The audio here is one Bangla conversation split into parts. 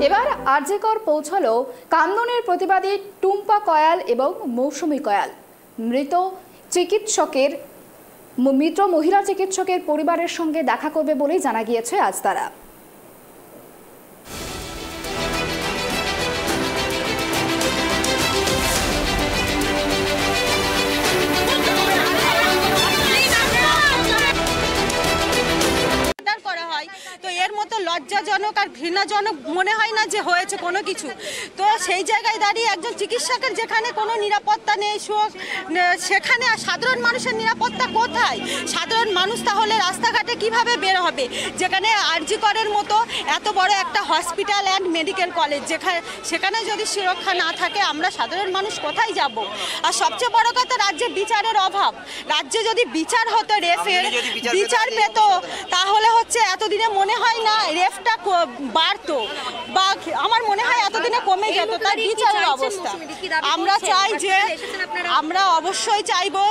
এবার আরজিকর পৌঁছালো কান্দনের প্রতিবাদী টুম্পা কয়াল এবং মৌসুমী কয়াল। মৃত মহিলা চিকিৎসকের পরিবারের সঙ্গে দেখা করবে বলেই জানা গিয়েছে আজ তারা। তো এর মতো লজ্জাজনক আর ঘৃণাজনক মনে হয় না যে হয়েছে কোনো কিছু। তো সেই জায়গায় দাঁড়িয়ে একজন চিকিৎসকের যেখানে কোনো নিরাপত্তা নেই, সেখানে সাধারণ মানুষের নিরাপত্তা কোথায়? সাধারণ মানুষ তাহলে রাস্তাঘাটে কিভাবে বের হবে? যেখানে আরজিকরের মতো এত বড় একটা হসপিটাল অ্যান্ড মেডিকেল কলেজ, সেখানে যদি সুরক্ষা না থাকে আমরা সাধারণ মানুষ কোথায় যাব? আর সবচেয়ে বড় কথা, রাজ্যে বিচারের অভাব। রাজ্যে যদি বিচার হতো, রেফের বিচার পেত, তাহলে হচ্ছে এতদিনে মনে হয় না রেফটা বাড়তো, বা আমার মনে হয় এতদিনে কমে যেত। তার বিচারের অবস্থা আমরা চাই যে আমরা অবশ্যই চাইবো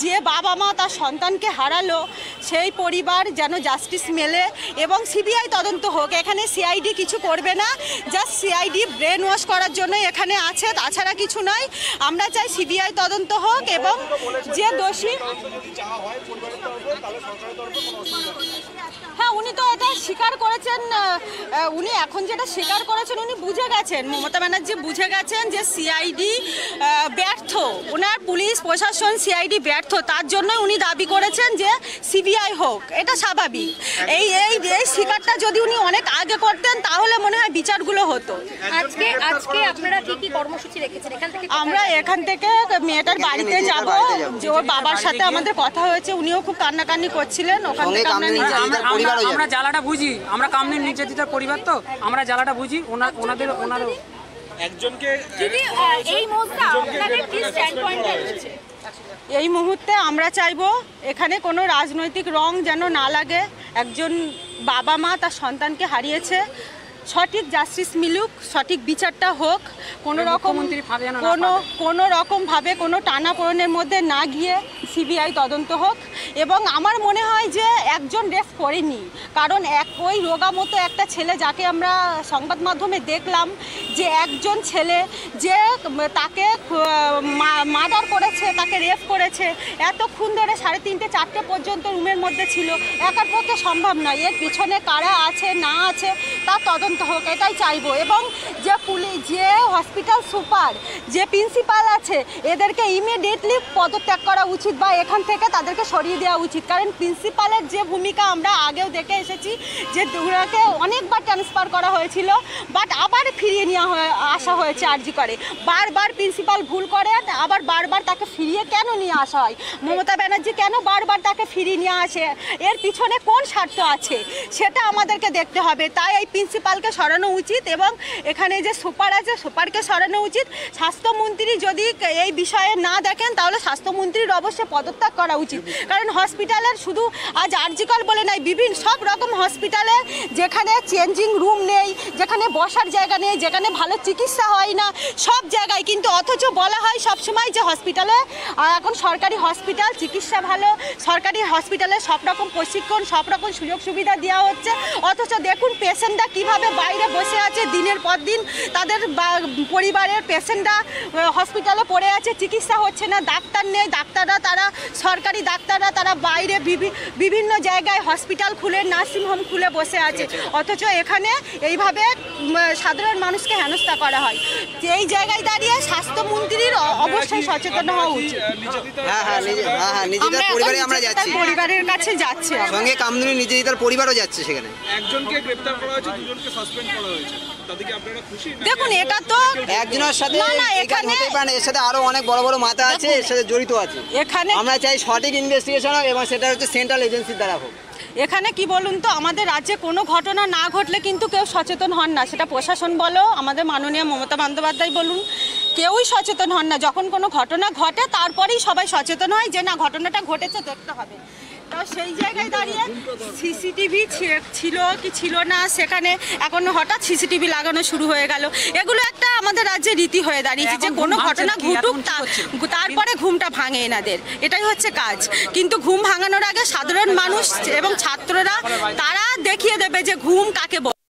যে বাবা মা তার সন্তানকে হারালো সেই পরিবার যেন জাস্টিস মেলে এবং সিবিআই তদন্ত হোক। এখানে সিআইডি কিছু করবে না, জাস্ট সিআইডি ব্রেন ওয়াশ করার জন্য এখানে আছে, তাছাড়া কিছু নয়। আমরা চাই সিবিআই তদন্ত হোক এবং যে দোষী, হ্যাঁ উনি তো এটা স্বীকার করেছেন, উনি এখন যেটা স্বীকার করেছেন উনি বুঝে গেছেন, মমতা ব্যানার্জি বুঝে গেছেন যে সিআইডি ব্যর্থ, ওনার পুলিশ প্রশাসন সিআইডি ব্যর্থ, তার জন্য উনি দাবি করেছেন যে সিবিআই হোক। এটা স্বাভাবিক। এই এই এই স্বীকারটা যদি উনি অনেক আগে করতেন তাহলে মনে হয় বিচারগুলো হতো। আজকে আপনারা কি কর্মসূচি রেখেছেন? আমরা এখান থেকে মেয়েটার বাড়িতে যাব, যে ওর বাবার সাথে আমাদের কথা হয়েছে, উনিও খুব কান্নাকান্নি করছিলেন। ওখান থেকে আমরা জ্বালাটা বুঝি, আমরা কামনের নির্যাতিতার পরিবার, তো আমরা জ্বালাটা বুঝি। ওনারও একজনকে এই মুহূর্তে আপনাদের কি স্ট্যান্ড পয়েন্ট রয়েছে? এই মুহূর্তে আমরা চাইবো এখানে কোনো রাজনৈতিক রং যেন না লাগে। একজন বাবা মা তার সন্তানকে হারিয়েছে, সঠিক জাস্টিস মিলুক, সঠিক বিচারটা হোক, কোনো রকমভাবে কোনো টানাপোড়েনের মধ্যে না গিয়ে সিবিআই তদন্ত হোক। এবং আমার মনে হয় যে একজন রেফ করেনি, কারণ ওই রোগা মতো একটা ছেলে যাকে আমরা সংবাদ মাধ্যমে দেখলাম, যে একজন ছেলে যে তাকে মার্ডার করেছে, তাকে রেফ করেছে, এতক্ষণ ধরে 3:30 4টে পর্যন্ত রুমের মধ্যে ছিল, একার পক্ষে সম্ভব নয়। এর পিছনে কারা আছে না আছে তার তদন্ত হোক, এটাই চাইবো। এবং যে পুলিশ, যে হসপিটাল সুপার, যে প্রিন্সিপাল আছে, এদেরকে ইমিডিয়েটলি পদত্যাগ করা উচিত বা এখান থেকে তাদেরকে সরিয়ে দেওয়া উচিত। কারণ প্রিন্সিপালের যে ভূমিকা আমরা আগেও দেখে এসেছি, যে ওনাকে অনেকবার ট্রান্সফার করা হয়েছিল, বাট আবার ফিরিয়ে আসা হয়েছে আরজিকরে। বারবার প্রিন্সিপাল ভুল করে, আবার বারবার তাকে ফিরিয়ে কেন নিয়ে আসা হয়? মমতা ব্যানার্জি কেন বারবার তাকে ফিরিয়ে নিয়ে আসে? এর পিছনে কোন স্বার্থ আছে সেটা আমাদেরকে দেখতে হবে। তাই এই প্রিন্সিপালকে সরানো উচিত এবং এখানে যে সুপার আছে সুপারকে সরানো উচিত। স্বাস্থ্যমন্ত্রী যদি এই বিষয়ে না দেখেন তাহলে স্বাস্থ্যমন্ত্রীর অবশ্যই পদত্যাগ করা উচিত। কারণ হসপিটালের শুধু আজ আরজিকর বলে নাই, বিভিন্ন সব রকম হসপিটালে যেখানে চেঞ্জিং রুম নেই, যেখানে বসার জায়গা নেই, যেখানে ভালো চিকিৎসা হয় না, সব জায়গায় কিন্তু অথচ বলা হয় সবসময় যে হসপিটালে এখন সরকারি হসপিটাল, চিকিৎসা ভালো, সরকারি হসপিটালে সব রকম প্রশিক্ষণ, সব রকম সুযোগ সুবিধা দেওয়া হচ্ছে। অথচ দেখুন পেশেন্টরা কীভাবে বাইরে বসে আছে দিনের পর দিন, তাদের পরিবারের পেশেন্টরা হসপিটালে পড়ে আছে, চিকিৎসা হচ্ছে না, ডাক্তার নেই, তারা সরকারি ডাক্তাররা তারা বাইরে বিভিন্ন জায়গায় হসপিটাল খুলে, নার্সিংহোম খুলে বসে আছে। অথচ এখানে এইভাবে সাধারণ মানুষকে হেনস্থা করা হয়। এই জায়গায় দাঁড়িয়ে স্বাস্থ্যমন্ত্রীর অবশ্যই সচেতন হওয়া উচিত। পরিবারের কাছে যাচ্ছে, সঙ্গে কামদুনি নির্যাতিতার পরিবারও যাচ্ছে, সেখানে একজনকে গ্রেফতার করা হয়েছে, দুজনকে সাসপেন্ড করা হয়েছে। তাদেরকে আপনারা খুশি? দেখুন এটা তো একজনের সাথে এখানে হতে পারে, এর সাথে আরো অনেক বড় বড় মাথা আছে, এর সাথে জড়িত আছে। এখানে আমরা চাই সঠিক ইনভেস্টিগেশন হোক এবং সেটা হচ্ছে সেন্ট্রাল এজেন্সির দ্বারা হোক। এখানে কি বলুন তো, আমাদের রাজ্যে কোনো ঘটনা না ঘটলে কিন্তু কেউ সচেতন হন না, সেটা প্রশাসন বলো, আমাদের মাননীয় মমতা বন্দ্যোপাধ্যায় বলুন, কেউই সচেতন হন না। যখন কোনো ঘটনা ঘটে তারপরেই সবাই সচেতন হয় যে না ঘটনাটা ঘটেছে, দেখতে হবে। তো সেই জায়গায় দাঁড়িয়ে সিসিটিভি ছিল কি ছিল না, সেখানে এখন হঠাৎ সিসিটিভি লাগানো শুরু হয়ে গেল। এগুলো একটা আমাদের রাজ্যে রীতি হয়ে দাঁড়িয়েছে যে কোনো ঘটনা ঘটুক তারপরে ঘুমটা ভাঙে এনাদের, এটাই হচ্ছে কাজ। কিন্তু ঘুম ভাঙানোর আগে সাধারণ মানুষ এবং ছাত্ররা তারা দেখিয়ে দেবে যে ঘুম কাকে বলে।